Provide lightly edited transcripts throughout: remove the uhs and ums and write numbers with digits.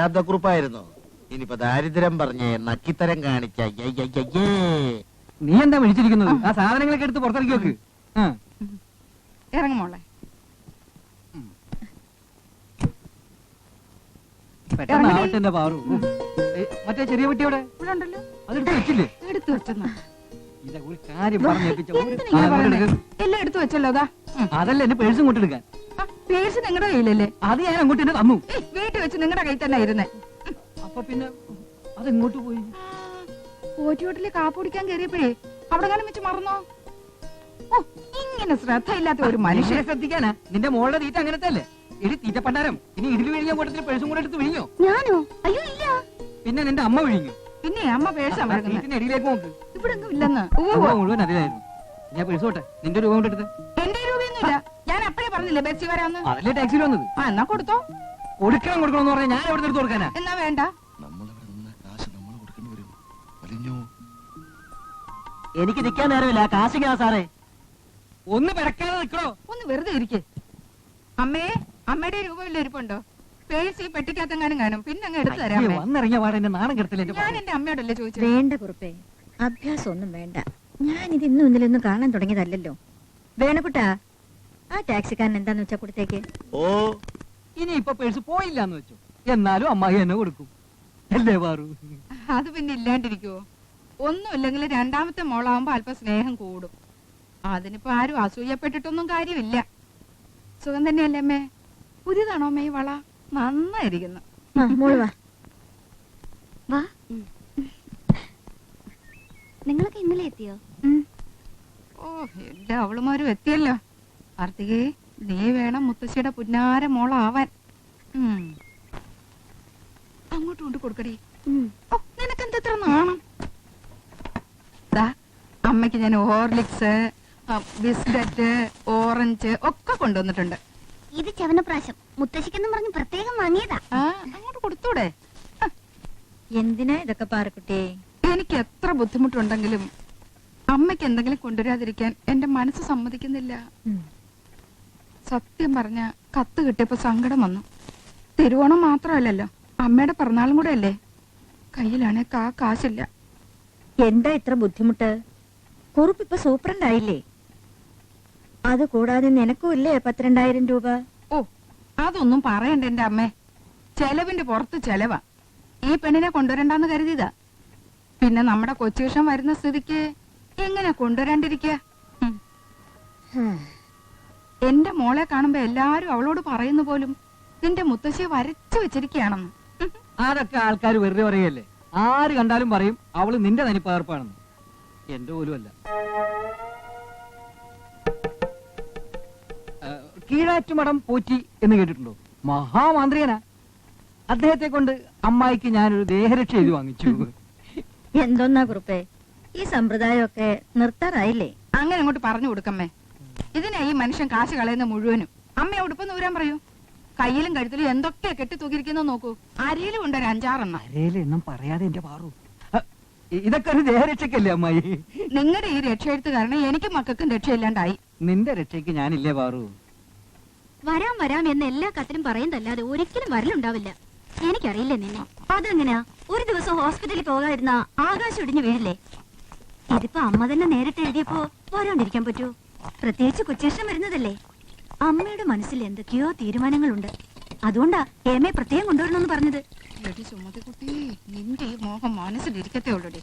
പ്രാരാബ്ധക്കുറിപ്പായിരുന്നു. ഇനിയിപ്പോ ദാരിദ്ര്യം പറഞ്ഞ് നക്കിത്തരം കാണിച്ച നീ എന്താ വിളിച്ചിരിക്കുന്നത്? ആ സാധനങ്ങളൊക്കെ എടുത്ത് പുറത്തിറക്കി വെക്ക്. ഇറങ്ങുമോളെ. പെട്ടെന്നാവട്ടെ എന്റെ പാറു. മറ്റേ ചെറിയ കുട്ടിയോടെ ഇവിടെ ഉണ്ടല്ലോ. അതെടുത്ത് വെച്ചില്ലേ? എടുത്തു വെച്ചെന്നാ. ഇല്ല, ഒരു കാര്യം പറഞ്ഞേൽപ്പിച്ച എല്ലാം എടുത്തു വെച്ചല്ലോ. അതാ അതല്ല എന്റെ പേഴ്സും കൊണ്ടെടുക്കാൻ. പേഴ്സ് നിങ്ങളുടെ കയ്യിലല്ലേ? അത് ഞാൻ അങ്ങോട്ട് തന്നെ തന്നു. വീട്ടിൽ വെച്ച് നിങ്ങളുടെ കയ്യിൽ തന്നെ ഇരുന്നേ. അപ്പൊ പിന്നെ അതെങ്ങോട്ട് പോയി? പോറ്റിയോട്ടില് കാപ്പ് കുടിക്കാൻ കയറിയപ്പോഴേ അവിടെ കാലം വെച്ച് മറന്നോ? ഓ, ഇങ്ങനെ ശ്രദ്ധയില്ലാത്ത ഒരു മനുഷ്യനെ ശ്രദ്ധിക്കാനാ? നിന്റെ മോളുടെ തീറ്റ അങ്ങനത്തെ അല്ലേ? എടി തീറ്റ പണ്ടാരം. ഇനി ഇടിൽ വിഴിഞ്ഞ കൂട്ടത്തിൽ പേഴ്സും കൂടെ എടുത്ത് വിഴിഞ്ഞോ? ഞാനോ? അയ്യോ ഇല്ല. പിന്നെ നിന്റെ അമ്മ വിഴിഞ്ഞു. പിന്നെ അമ്മ പേഴ്സാ മറക്കുന്നത്. എടിയിലേക്ക് നോക്ക്. ഇവിടെ ഒന്നും ഇല്ലെന്ന്. മുഴുവൻ അതിലായിരുന്നു. ഞാൻ പേഴ്സ് പോട്ടെ. നിന്റെ രൂപ കൊണ്ട് എടുത്ത്. എന്റെ രൂപയൊന്നുമില്ല. ഞാൻ അപ്പഴേ പറഞ്ഞില്ലേ ബസ്സിൽ വരാന്ന്. അതല്ലേ ടാക്സിയിൽ വന്നത്. എന്നാ കൊടുത്തോ. കൊടുക്കണം പറഞ്ഞാൽ ഞാൻ എവിടെ എടുത്ത് കൊടുക്കാനാ? എന്നാ വേണ്ട. എനിക്ക് നിൽക്കാൻ നേരമില്ല. കാശിക്കാ സാറേ. ഒന്ന് പിടക്കാതെ നിൽക്കണോ? ഒന്ന് വെറുതെ ഇരിക്കേ. അമ്മയുടെ രൂപമില്ല ഇരിപ്പുണ്ടോ? പേഴ്സ് ഈ പെട്ടിക്കകത്തെങ്ങാനും കാണും. പിന്നെ അങ്ങ് എടുത്തു തരാം. വന്നിറങ്ങിയ പാടെ എന്റെ നാണം കെടുത്തില്ല. ഞാൻ എന്റെ അമ്മയോടല്ലേ ചോദിച്ചത്. വേണ്ട കുറുപ്പേ, അഭ്യാസം ഒന്നും വേണ്ട. ഞാനിത് ഇന്നും ഇന്നലൊന്നും കാണാൻ തുടങ്ങിയതല്ലോ. വേണക്കുട്ടാ, ആ ടാക്സിക്കാരൻ എന്താന്ന് വെച്ചാ കൊടുത്തേക്ക്. ഓ, ഇനി ഇപ്പൊ പേഴ്സ് പോയില്ലാന്ന് വെച്ചു, എന്നാലും അമ്മായി എന്നെ കൊടുക്കും അല്ലേ പാറു? അത് പിന്നെ ഇല്ലാണ്ടിരിക്കുവോ? ഒന്നുമില്ലെങ്കിൽ രണ്ടാമത്തെ മോളാവുമ്പോ അല്പം സ്നേഹം കൂടും. അതിനിപ്പോ ആരും അസൂയപ്പെട്ടിട്ടൊന്നും കാര്യമില്ല. സുഖം തന്നെയല്ലേ അമ്മേ? പുതിയതാണോ അമ്മ ഈ വള? നന്നായിരിക്കുന്നു. മോള് വാ വാ. നിങ്ങളൊക്കെ ഇന്നലെ എത്തിയോ? ഓ, എല്ലാ അവളുമാരും എത്തിയല്ലോ. കാർത്തികേ, നീ വേണം മുത്തശ്ശിയുടെ പുന്നാര മോളാവാൻ. അങ്ങോട്ട് കൊണ്ട് കൊടുക്കടി. ഓ, നിനക്കെന്തത്ര നാണം? അമ്മയ്ക്ക് ഞാൻ ഹോർലിക്സ്, ബിസ്ക്കറ്റ്, ഓറഞ്ച് ഒക്കെ കൊണ്ടുവന്നിട്ടുണ്ട്. ഇത് ചവനപ്രാശം മുത്തശ്ശിക്കെന്ന് പറഞ്ഞ് പ്രത്യേകം വാങ്ങിയതാ. അങ്ങോട്ട് കൊടുത്തൂടെ? എന്തിനാ ഇതൊക്കെ പാറക്കുട്ടി? എനിക്ക് എത്ര ബുദ്ധിമുട്ടുണ്ടെങ്കിലും അമ്മയ്ക്ക് എന്തെങ്കിലും കൊണ്ടുവരാതിരിക്കാൻ എന്റെ മനസ്സ് സമ്മതിക്കുന്നില്ല. സത്യം പറഞ്ഞ കത്ത് കിട്ടിയപ്പോ സങ്കടം വന്നു. തിരുവോണം മാത്രമല്ലല്ലോ, അമ്മയുടെ പിറന്നാളും കൂടെ അല്ലേ. കയ്യിലാണെ കാശില്ല. എന്താ ഇത്ര ബുദ്ധിമുട്ട്? കുറുപ്പിപ്പൊ സൂപ്രണ്ട് ആയില്ലേ? അത് കൂടാതെ നിനക്കും ഇല്ലേ 12,000 രൂപ? ഓ, അതൊന്നും പറയണ്ട എന്റെ അമ്മേ. ചെലവിന്റെ പുറത്ത് ചെലവാ. ഈ പെണ്ണിനെ കൊണ്ടുവരണ്ടെന്ന് കരുതിയതാ. പിന്നെ നമ്മുടെ കൊച്ചുവിഷം വരുന്ന സ്ഥിതിക്ക് എങ്ങനെ കൊണ്ടുവരാണ്ടിരിക്കുക? എന്റെ മോളെ കാണുമ്പോ എല്ലാരും അവളോട് പറയുന്ന പോലും നിന്റെ മുത്തശ്ശിയെ വരച്ചു വെച്ചിരിക്കുകയാണെന്ന്. അതൊക്കെ ആൾക്കാർ വെറുതെ പറയല്ലേ. ആര് കണ്ടാലും പറയും അവള് നിന്റെ തനിപ്പകർപ്പാണെന്ന്. എന്റെ പോലും അല്ല. കീഴാറ്റുമടം പോറ്റി എന്ന് കേട്ടിട്ടുണ്ടോ? മഹാമാന്ത്രികനാ. അദ്ദേഹത്തെ കൊണ്ട് അമ്മായിക്ക് ഞാനൊരു ദേഹരക്ഷ എഴുതി വാങ്ങിച്ചു. എന്തോന്നാ കുറുപ്പേ, ഈ സമ്പ്രദായമൊക്കെ നിർത്താറായില്ലേ? അങ്ങനെ അങ്ങോട്ട് പറഞ്ഞു കൊടുക്കമ്മേ. ഇതിനാ ഈ മനുഷ്യൻ കാശ് കളയുന്ന മുഴുവനും. അമ്മയെ ഉടുപ്പെന്ന് ഊരാൻ പറയൂ. കയ്യിലും കഴുത്തിലും എന്തൊക്കെയാ കെട്ടി തൂക്കിയിരിക്കുന്ന നോക്കൂ. അരയിലും ഉണ്ട് ഒരു 5-6 എണ്ണം പറയാതെ എന്റെ പാറു. ഇതൊക്കെ ഒരു ദേഹരക്ഷക്കല്ലേ അമ്മായി? നിങ്ങളുടെ ഈ രക്ഷയെടുത്ത് കാരണം എനിക്കും മക്കൾക്കും രക്ഷയില്ലാണ്ടായി. നിന്റെ രക്ഷയ്ക്ക് ഞാനില്ലേ പാറു? വരാം എന്ന് എല്ലാ കത്തിലും പറയുന്നതല്ലാതെ ഒരിക്കലും വരലുണ്ടാവില്ല. എനിക്കറിയില്ലേ നിന്നെ. അതെങ്ങനെയാ ഒരു ദിവസം ഹോസ്പിറ്റലിൽ പോകാതിരുന്ന ആകാശം ഇടിഞ്ഞു വീഴില്ലേ? ഇതിപ്പോ അമ്മ തന്നെ നേരിട്ട് എഴുതിയപ്പോ വരാണ്ടിരിക്കാൻ പറ്റൂ? പ്രത്യേകിച്ച് കൊച്ചേഷം വരുന്നതല്ലേ. അമ്മയുടെ മനസ്സിൽ എന്തൊക്കെയോ തീരുമാനങ്ങളുണ്ട്. അതുകൊണ്ടാ ഹേമയെ പ്രത്യേകം കൊണ്ടുവരണമെന്ന് പറഞ്ഞത്. സുമതികുട്ടി, നിന്റെ ഈ മോഹം മനസ്സിലിരിക്കത്തേ ഉള്ളൂടി.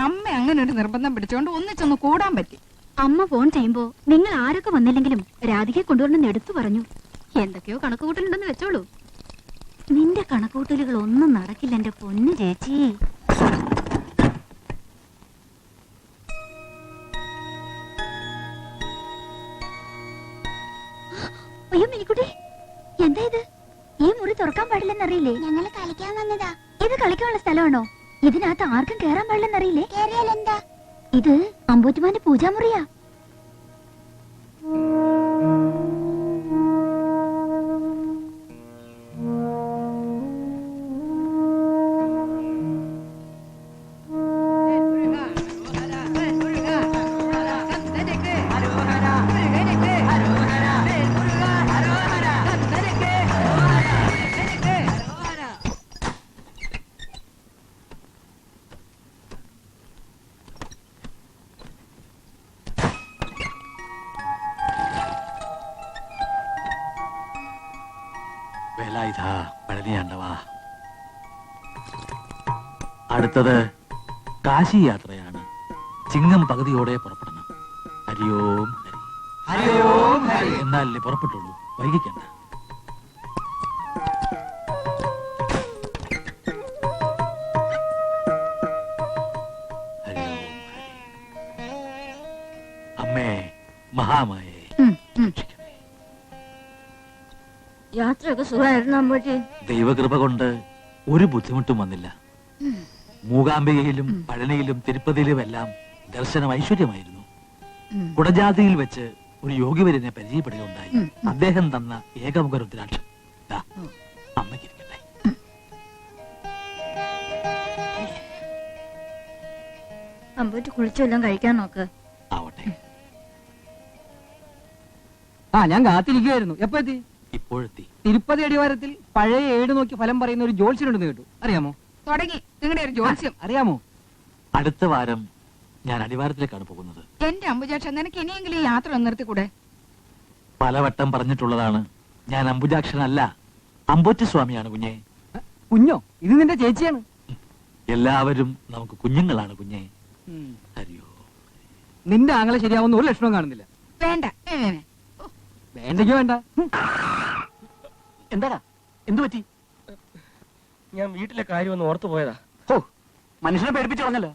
അമ്മ അങ്ങനെ ഒരു നിർബന്ധം പിടിച്ചോണ്ട് ഒന്നിച്ചൊന്ന് കൂടാൻ പറ്റി. അമ്മ ഫോൺ ചെയ്യുമ്പോ നിങ്ങൾ ആരൊക്കെ വന്നില്ലെങ്കിലും രാധികയെ കൊണ്ടുവരണമെന്ന് എടുത്തു പറഞ്ഞു. എന്തൊക്കെയോ കണക്കുകൂട്ടലുണ്ടെന്ന് വെച്ചോളൂ. നിന്റെ കണക്കുകൂട്ടലുകൾ ഒന്നും നടക്കില്ല എന്റെ പൊന്നു ചേച്ചി. അയ്യോ മിനിക്കുട്ടി, എന്താ ഇത്? ഈ മുറി തുറക്കാൻ പാടില്ലെന്നറിയില്ലേ? ഞങ്ങള് കളിക്കാൻ വന്നതാ. ഇത് കളിക്കാനുള്ള സ്ഥലമാണോ? ഇതിനകത്ത് ആർക്കും കേറാൻ പാടില്ലെന്നറിയില്ലേ? കേറിയാലെന്താ? ഇത് അമ്പൂറ്റിമാന്റെ പൂജാമുറിയാ. വേലായുധ പഴനിയാണ്ടവാ. അടുത്തത് കാശി യാത്രയാണ്. ചിങ്ങം പകുതിയോടെ പുറപ്പെടണം. ഹരിയോം ഹരി. എന്നാലല്ലേ പുറപ്പെട്ടുള്ളൂ, വൈകിക്കണ്ട. ഹരിയോം ഹരി. അമ്മേ മഹാമായേ, രക്ഷിക്കണേ. യാത്രയൊക്കെ സുഖമായിരുന്നു അമ്മൂട്ടി. ദൈവകൃപ കൊണ്ട് ഒരു ബുദ്ധിമുട്ടും വന്നില്ല. മൂകാംബികയിലും പഴനിയിലും തിരുപ്പതിയിലുമെല്ലാം ദർശനം ഐശ്വര്യമായിരുന്നു. കുടജാതിയിൽ വെച്ച് ഒരു യോഗിവര്യനെ പരിചയപ്പെടുകയുണ്ടായി. അദ്ദേഹം തന്ന ഏകമുഖ രുദ്രാക്ഷം ദാ, അമ്മയ്ക്കിരിക്കട്ടെ. അമ്പൂറ്റി കുളിച്ചെല്ലാം കഴിക്കാൻ നോക്ക്. ആവട്ടെ. ആ ഞാൻ കാത്തിരിക്കുവായിരുന്നു. എപ്പോ എത്തി? ഇപ്പോഴെത്തി. തിരുപ്പതി അടിവാരത്തിൽ പഴയ ഏട് നോക്കി ഫലം പറയുന്ന ഒരു ജോത്സ്യനുണ്ടെന്ന് കേട്ടു. അറിയാമോ? തുടങ്ങി നിങ്ങളുടെ ഒരു ജോത്സ്യം. അറിയാമോ? അടുത്ത വാരം ഞാൻ അടിവാരത്തിലേക്കാണ് പോകുന്നത്. എന്റെ അമ്പുജാക്ഷ, നിനക്ക് ഇനിയെങ്കിലും ഈ യാത്ര ഒന്ന് നിർത്തിക്കൂടെ? പലവട്ടം പറഞ്ഞിട്ടുള്ളതാണ്, ഞാൻ അംബുജാക്ഷനല്ല, അമ്പൂറ്റി സ്വാമിയാണ് കുഞ്ഞെ. കുഞ്ഞോ? ഇത് നിന്റെ ചേച്ചിയാണ്. എല്ലാവരും നമുക്ക് കുഞ്ഞുങ്ങളാണ് കുഞ്ഞെ. ഹരിയോ. നിന്റെ ആങ്ങളെ ശരിയാവുന്ന ഒരു ലക്ഷണവും കാണുന്നില്ല. വേണ്ട. വേണ്ടെങ്കി വേണ്ട. എന്താടാ, എന്തു പറ്റി? ഞാൻ വീട്ടിലെ കാര്യം ഒന്ന് ഓർത്തു പോയതാ. ഓ, മനുഷ്യനെ പേടിപ്പിച്ചു കളഞ്ഞല്ലോ.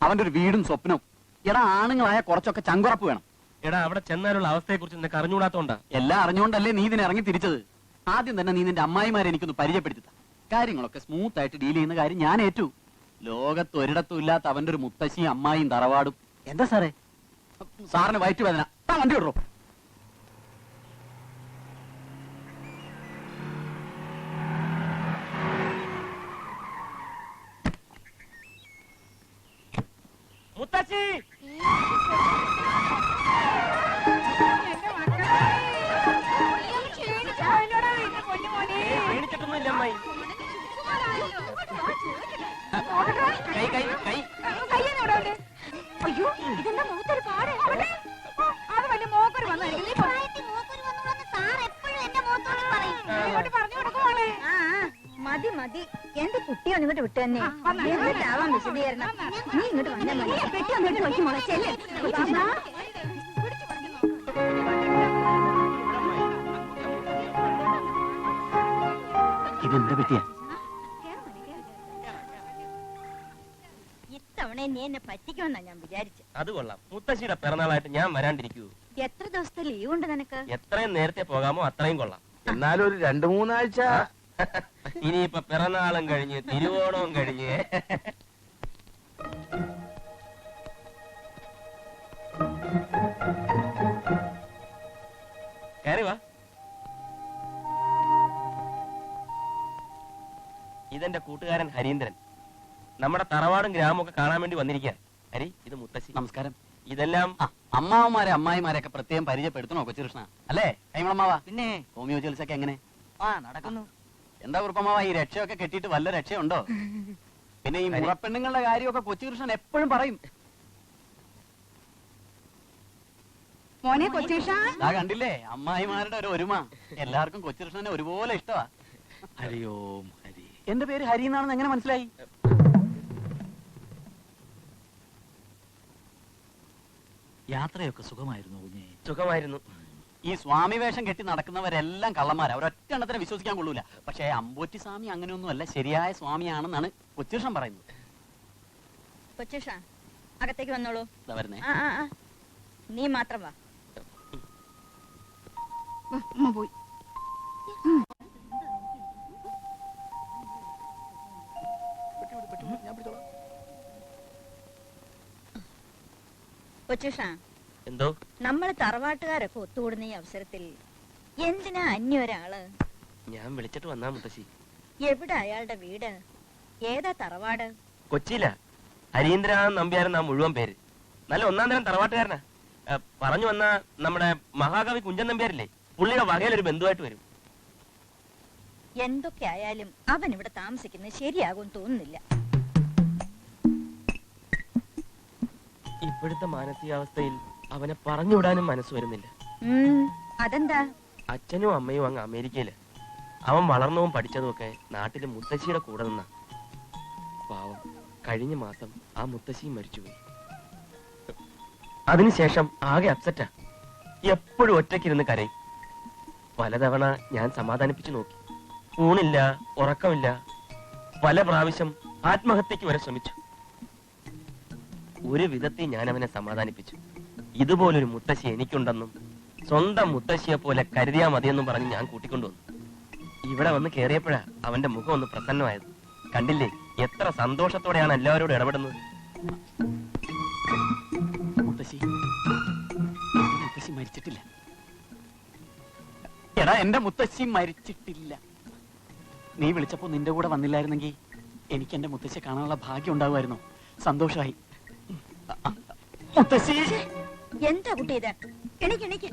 അവന്റെ ഒരു വീടും സ്വപ്നവും. എടാ, ആണുങ്ങളായ കുറച്ചൊക്കെ ചങ്കുറപ്പ് വേണം. എടാ, അവിടെ ചെന്നാലുള്ള അവസ്ഥയെ കുറിച്ച് നിനക്ക് അറിഞ്ഞുകൂടാത്തോണ്ടാ. എല്ലാം അറിഞ്ഞുകൊണ്ടല്ലേ നീ ഇതിനെ ഇറങ്ങി തിരിച്ചത്. ആദ്യം തന്നെ നീ നിന്റെ അമ്മായിമാരെ എനിക്കൊന്ന് പരിചയപ്പെടുത്തി. കാര്യങ്ങളൊക്കെ സ്മൂത്ത് ആയിട്ട് ഡീൽ ചെയ്യുന്ന കാര്യം ഞാൻ ഏറ്റു. ലോകത്ത് ഒരിടത്തും ഇല്ലാത്ത അവന്റെ ഒരു മുത്തശ്ശിയും അമ്മായിയും തറവാടും. എന്താ സാറേ? സാറിന് വയറ്റ് വേദന. വണ്ടി വിടറോ. മുത്തശ്ശി, ക്ഷീണിച്ചിട്ടൊന്നുമില്ല അമ്മായി. അയ്യോ, ഇതെന്താ മുഖത്തൊരു പാട്? അത് വലിയ മോക്കൊരു വന്നായിരിക്കും. പറഞ്ഞു കൊടുക്കുമോളെ. മതി മതി, എന്റെ കുട്ടി ഒന്ന് ഇങ്ങോട്ട് വിട്ടു തന്നെ. എന്നിട്ടാവാം വിശദീകരണം. നീ ഇങ്ങോട്ട് വന്നാൽ മതി. പെട്ടി ഒന്നിട്ട് നോക്കി ചെല്ലേ. ഇതെന്താ പറ്റിയ? ഇത്തവണ നീ എന്നെ പറ്റിക്കുമെന്നാ ഞാൻ വിചാരിച്ചു. അത് കൊള്ളാം. മുത്തശ്ശിയുടെ പിറന്നാളായിട്ട് ഞാൻ വരാണ്ടിരിക്കൂ. എത്ര ദിവസത്തെ ലീവ് ഉണ്ട് നിനക്ക്? എത്രയും നേരത്തെ പോകാമോ അത്രയും കൊള്ളാം. എന്നാലും ഒരു 2-3 ആഴ്ച. ഇനിയിപ്പൊ പിറന്നാളും കഴിഞ്ഞ് തിരുവോണവും കഴിഞ്ഞ് കയറി വാ. ഇതെന്റെ കൂട്ടുകാരൻ ഹരീന്ദ്രൻ. നമ്മുടെ തറവാടും ഗ്രാമവും ഒക്കെ കാണാൻ വേണ്ടി വന്നിരിക്കുക. ഹരി, ഇത് മുത്തശ്ശി. നമസ്കാരം. ഇതെല്ലാം അമ്മാവന്മാരെ അമ്മായിമാരെയൊക്കെ പ്രത്യേകം പരിചയപ്പെടുത്തണോ കൊച്ചുകൃഷ്ണ? അല്ലേ കൈമളമാവ? പിന്നെ ഹോമിയോ ചികിത്സയൊക്കെ എങ്ങനെ? നടക്കുന്നു. എന്താ കുറുപ്പമാവ, ഈ രക്ഷയൊക്കെ കെട്ടിയിട്ട് വല്ല രക്ഷയുണ്ടോ? പിന്നെ ഈ മുറപ്പെണ്ണുങ്ങളുടെ കാര്യമൊക്കെ കൊച്ചുകൃഷ്ണൻ എപ്പോഴും പറയും. മോനെ കൊച്ചേഷ, ആ കണ്ടില്ലേ അമ്മായിമാരുടെ ഒരു ഒരുമ. എല്ലാവർക്കും കൊച്ചുകൃഷ്ണനെ ഒരുപോലെ ഇഷ്ടമാ. ഹരിയോം ഹരി. എന്റെ പേര് ഹരി എന്നാണെന്ന് എങ്ങനെ മനസ്സിലായി? യാത്രയൊക്കെ സുഖമായിരുന്നു കുഞ്ഞെ. സുഖമായിരുന്നു. ഈ സ്വാമി വേഷം കെട്ടി നടക്കുന്നവരെല്ലാം കള്ളന്മാരാ. ഒരൊറ്റ എണ്ണത്തിനെ വിശ്വസിക്കാൻ കൊള്ളൂല. പക്ഷേ അമ്പോറ്റി സ്വാമി അങ്ങനെയൊന്നും അല്ല, ശരിയായ സ്വാമിയാണെന്നാണ് കൊച്ചുകൃഷ്ണൻ പറയുന്നത്. കൊച്ചുഷ, അകത്തേക്ക് വന്നോളൂ. ഇതാ വരുന്നേ. നീ മാത്രം വാ. അമ്മ പോയി. കൊച്ചുഷ, എന്തോ? നമ്മൾ തറവാട്ടുകാരൊക്കെ ഒത്തുകൂടുന്ന ഈ അവസരത്തിൽ എന്തിനാ അന്യൊരാള്? ഞാൻ വിളിച്ചിട്ട് വന്നാ മുത്തശ്ശി. എവിടെ അയാളുടെ വീട്? ഏതാ തറവാട്? കൊച്ചിയില. ഹരീന്ദ്ര നമ്പ്യാരെന്നാ മുഴുവൻ പേര്. നല്ല ഒന്നാം തരം തറവാട്ടുകാരനാ. പറഞ്ഞു വന്ന നമ്മുടെ മഹാകവി കുഞ്ചൻ നമ്പ്യാരില്ലേ, പുള്ളിയുടെ വകയിലൊരു ബന്ധുവായിട്ട് വരും. എന്തൊക്കെ ആയാലും അവൻ ഇവിടെ താമസിക്കുന്നത് ശരിയാകും തോന്നുന്നില്ല. ഇപ്പോഴത്തെ മാനസികാവസ്ഥയിൽ അവനെ പറഞ്ഞുവിടാനും മനസ്സ് വരുന്നില്ല. അതെന്താ? അച്ഛനും അമ്മയും അങ്ങ് അമേരിക്കയില്. അവൻ വളർന്നതും പഠിച്ചതും ഒക്കെ നാട്ടിലെ മുത്തശ്ശിയുടെ കൂടെ നിന്ന. പാവം, കഴിഞ്ഞ മാസം ആ മുത്തശ്ശി മരിച്ചുപോയി. അതിനുശേഷം ആകെ അപ്സെറ്റാ. എപ്പോഴും ഒറ്റയ്ക്കിരുന്ന് കരയും. പലതവണ ഞാൻ സമാധാനിപ്പിച്ചു നോക്കി. ഊണില്ല, ഉറക്കമില്ല. പല പ്രാവശ്യം ആത്മഹത്യക്ക് വരെ ശ്രമിച്ചു. ഒരു വിധത്തിൽ ഞാൻ അവനെ സമാധാനിപ്പിച്ചു. ഇതുപോലൊരു മുത്തശ്ശി എനിക്കുണ്ടെന്നും സ്വന്തം മുത്തശ്ശിയെ പോലെ കരുതിയാ മതിയെന്നും പറഞ്ഞ് ഞാൻ കൂട്ടിക്കൊണ്ടുവന്നു. ഇവിടെ വന്ന് കയറിയപ്പോഴാ അവന്റെ മുഖം ഒന്ന് പ്രസന്നമായത്. കണ്ടില്ലേ എത്ര സന്തോഷത്തോടെയാണ് എല്ലാവരോടും ഇടപെടുന്നത്. മുത്തശ്ശി മുത്തശ്ശി മരിച്ചിട്ടില്ല. എടാ, എന്റെ മുത്തശ്ശി മരിച്ചിട്ടില്ല. നീ വിളിച്ചപ്പോ നിന്റെ കൂടെ വന്നില്ലായിരുന്നെങ്കിൽ എനിക്ക് എന്റെ മുത്തശ്ശിയെ കാണാനുള്ള ഭാഗ്യം ഉണ്ടാവുമായിരുന്നു. സന്തോഷമായി. മുത്തശ്ശി, എന്താ കുട്ടി ഇത്? എണീക്ക്.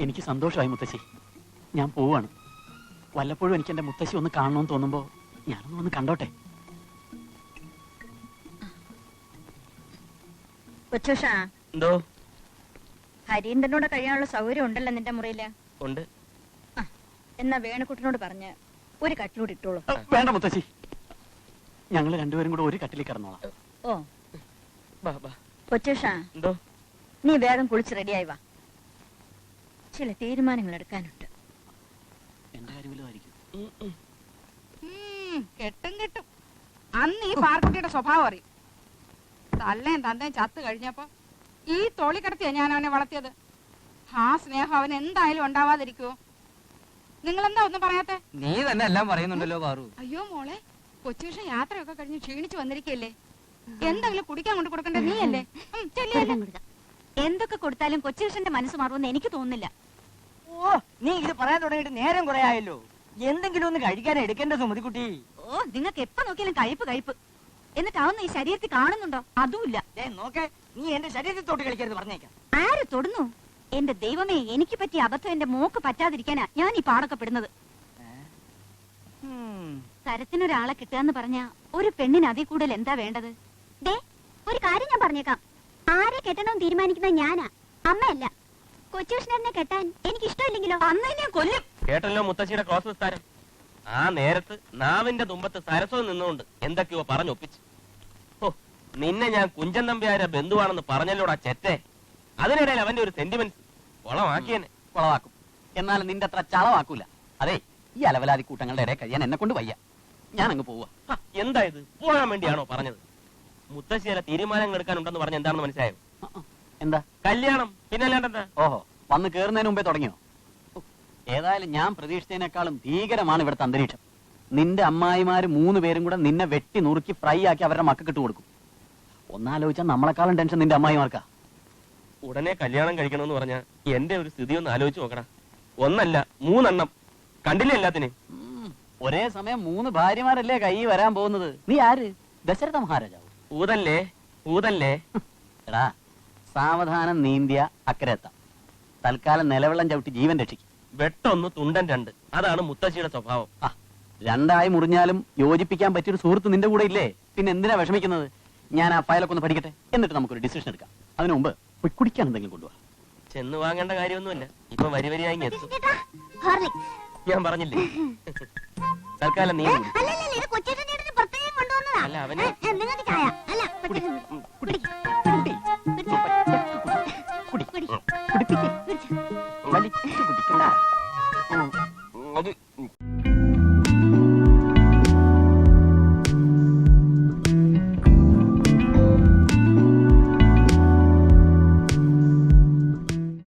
എനിക്ക് സന്തോഷമായി മുത്തശ്ശി. ഞാൻ പോവാണ്. വല്ലപ്പോഴും എനിക്ക് എന്റെ മുത്തശ്ശി ഒന്ന് കാണണമെന്ന് തോന്നുമ്പോ ഞാനൊന്ന് വന്ന് കണ്ടോട്ടെ. കൊച്ചൂഷ, എന്തോ? ഹരീന്ദ്രനോട് കഴിയാനുള്ള സൗകര്യം ഉണ്ടല്ലോ നിന്റെ മുറിയില്? ഉണ്ട്. എന്നാ വേണുക്കുട്ടനോട് പറഞ്ഞ് ഒരു കട്ടിലൂടെ ഇട്ടോളൂ. വേണ്ട മുത്തശ്ശി, ഞങ്ങൾ രണ്ടുപേരും കൂടെ ഒരു കട്ടിലിൽ കിടന്നോളാം. ഓ ബാ, ബാ. കൊച്ചൂഷ, എന്തോ? നീ വേഗം കുളിച്ച് റെഡിയായി വാ. ചില തീരുമാനങ്ങൾ എടുക്കാനുണ്ട്. എന്റെ കാര്യമില്ലോ ആയിരിക്കും. കെട്ടും അന്ന് ഈ പാർക്കുട്ടിയുടെ സ്വഭാവം അറിയും. തള്ളേം തന്തേം ചത്ത് കഴിഞ്ഞപ്പോ ഈ തോളി കിടത്തിയാ ഞാൻ അവനെ വളർത്തിയത്. ആ സ്നേഹം അവൻ എന്തായാലും ഉണ്ടാവാതിരിക്കുവോ? നിങ്ങളെന്താ ഒന്നും പറയാത്തെ? നീ തന്നെ എല്ലാം പറയുന്നുണ്ടല്ലോ പാറു. അയ്യോ മോളെ, കൊച്ചുവിഷം യാത്രയൊക്കെ കഴിഞ്ഞ് ക്ഷീണിച്ചു വന്നിരിക്കല്ലേ, എന്തെങ്കിലും കുടിക്കാൻ കൊണ്ട് കൊടുക്കണ്ടേ നീയല്ലേ? എന്തൊക്കെ കൊടുത്താലും കൊച്ചുകൃഷ്ണന്റെ മനസ്സ് മാറുമെന്ന് എനിക്ക് തോന്നുന്നില്ല. ഓ, നീ ഇത് പറയാൻ തുടങ്ങിയിട്ട് നേരം കുറെ ആയല്ലോ. എന്തെങ്കിലും ഒന്ന് കഴിക്കാൻ എടുക്കേണ്ട സുമതിക്കുട്ടി. ഓ, നിങ്ങൾക്ക് എപ്പോ നോക്കിയാലും കഴിപ്പ്. എന്നിട്ട് അതൊന്നും ഈ ശരീരത്തിൽ കാണുന്നുണ്ടോ? അതുമില്ല. നോക്കേ, നീ എന്റെ ശരീരത്തിൽ തൊട്ട് കളിക്കരുത് പറഞ്ഞേക്കാം. ആര് തൊടുന്നു? എന്റെ ദൈവമേ, എനിക്ക് പറ്റിയ അബദ്ധം എന്റെ മോക്ക് പറ്റാതിരിക്കാനാ ഞാൻ ഈ പാടൊക്കെ പെടുന്നത്. തരത്തിനൊരാളെ കിട്ടുകയെന്ന് പറഞ്ഞ ഒരു പെണ്ണിന് അതിൽ കൂടുതൽ എന്താ വേണ്ടത്? ഒരു കാര്യം ഞാൻ പറഞ്ഞേക്കാം, ആരെ കെട്ടണമെന്ന് തീരുമാനിക്കുന്നത് ഞാനാ, അമ്മയല്ല. കൊച്ചുകൃഷ്ണനെ കെട്ടാൻ എനിക്ക് ഇഷ്ടമില്ലെങ്കിലോ അന്ന് ഞാൻ കൊല്ലും. കേട്ടല്ലോ മുത്തശ്ശിയുടെ ക്രോസ് വിസ്താരം. ആ നേരത്ത് നാവിന്റെ തുമ്പത്ത് സരസ്വതി നിന്നുകൊണ്ട് എന്തൊക്കെയോ പറഞ്ഞൊപ്പിച്ചു. ഓ, നിന്നെ ഞാൻ കുഞ്ചൻ നമ്പ്യാരെ ബന്ധുവാണെന്ന് പറഞ്ഞല്ലോടാ ചെറ്റേ. അതിനിടയിൽ അവന്റെ ഒരു സെന്റിമെന്റ്സ് കൊളമാക്കിയെന്നെ. കുളവാക്കും. എന്നാലും നിന്റെ അത്ര ചളവാക്കൂല. അതെ, ഈ അലവലാതി കൂട്ടങ്ങളുടെ ഇടയിൽ കഴിയാൻ എന്നെ കൊണ്ട് വയ്യ. ഞാൻ അങ്ങ് പോവാ. എന്താ ഇത്? പോകാൻ വേണ്ടിയാണോ പറഞ്ഞത്? മുത്തശ്ശിയുടെ തീരുമാനങ്ങൾ എടുക്കാനുണ്ടെന്ന് പറഞ്ഞ എന്താണെന്ന് മനസ്സിലായോ? എന്താ? കല്യാണം. പിന്നല്ലാണ്ടെന്താ? ഓഹോ, വന്ന് കേറുന്നതിന് മുമ്പേ തുടങ്ങിയോ? ഏതായാലും ഞാൻ പ്രതീക്ഷിച്ചതിനേക്കാളും ഭീകരമാണ് ഇവിടുത്തെ അന്തരീക്ഷം. നിന്റെ അമ്മായിമാര് 3 പേരും കൂടെ നിന്നെ വെട്ടി നുറുക്കി ഫ്രൈ ആക്കി അവരുടെ മക്കൾക്ക് ഇട്ട് കൊടുക്കും. ഒന്നാലോചിച്ചാൽ നമ്മളെക്കാളും ടെൻഷൻ നിന്റെ അമ്മായിമാർക്കാ. ഉടനെ കല്യാണം കഴിക്കണമെന്ന് പറഞ്ഞ എന്റെ ഒരു സ്ഥിതി ഒന്ന് ആലോചിച്ച് നോക്കടാ. 1 അല്ല 3 എണ്ണം. കണ്ടില്ലേ എല്ലാത്തിനും? ഒരേ സമയം 3 ഭാര്യമാരല്ലേ കൈ വരാൻ പോകുന്നത്. നീ ആര്? ദശരഥ മഹാരാജാവ്? ഊതല്ലേ. എടാ, സാവധാനം നീന്തിയ അക്കരെത്താം. തൽക്കാലം നിലവെള്ളം ചവിട്ടി ജീവൻ രക്ഷിക്കും. വെട്ടൊന്ന് തുണ്ടൻ 2. അതാണ് മുത്തശ്ശിയുടെ സ്വഭാവം. രണ്ടായി മുറിഞ്ഞാലും യോജിപ്പിക്കാൻ പറ്റിയൊരു സുഹൃത്ത് നിന്റെ കൂടെ ഇല്ലേ? പിന്നെ എന്തിനാ വിഷമിക്കുന്നത്? ഞാൻ ആ ഫയലൊക്കെ ഒന്ന് പഠിക്കട്ടെ, എന്നിട്ട് നമുക്കൊരു ഡിസിഷൻ എടുക്കാം. അതിനു മുമ്പ് പോയി കുടിക്കാൻ എന്തെങ്കിലും കൊണ്ടുപോവാ. ചെന്ന് വാങ്ങേണ്ട കാര്യമൊന്നുമില്ല. ഇപ്പൊ വരിവരിയായി ഇങ്ങ് എത്തും. ഞാൻ പറഞ്ഞില്ലേ, തൽക്കാലം നീ കുടി. അല്ല അവന് കുടിപ്പിക്ക്. വലിച്ചു കുടിക്കണ്ട. അത്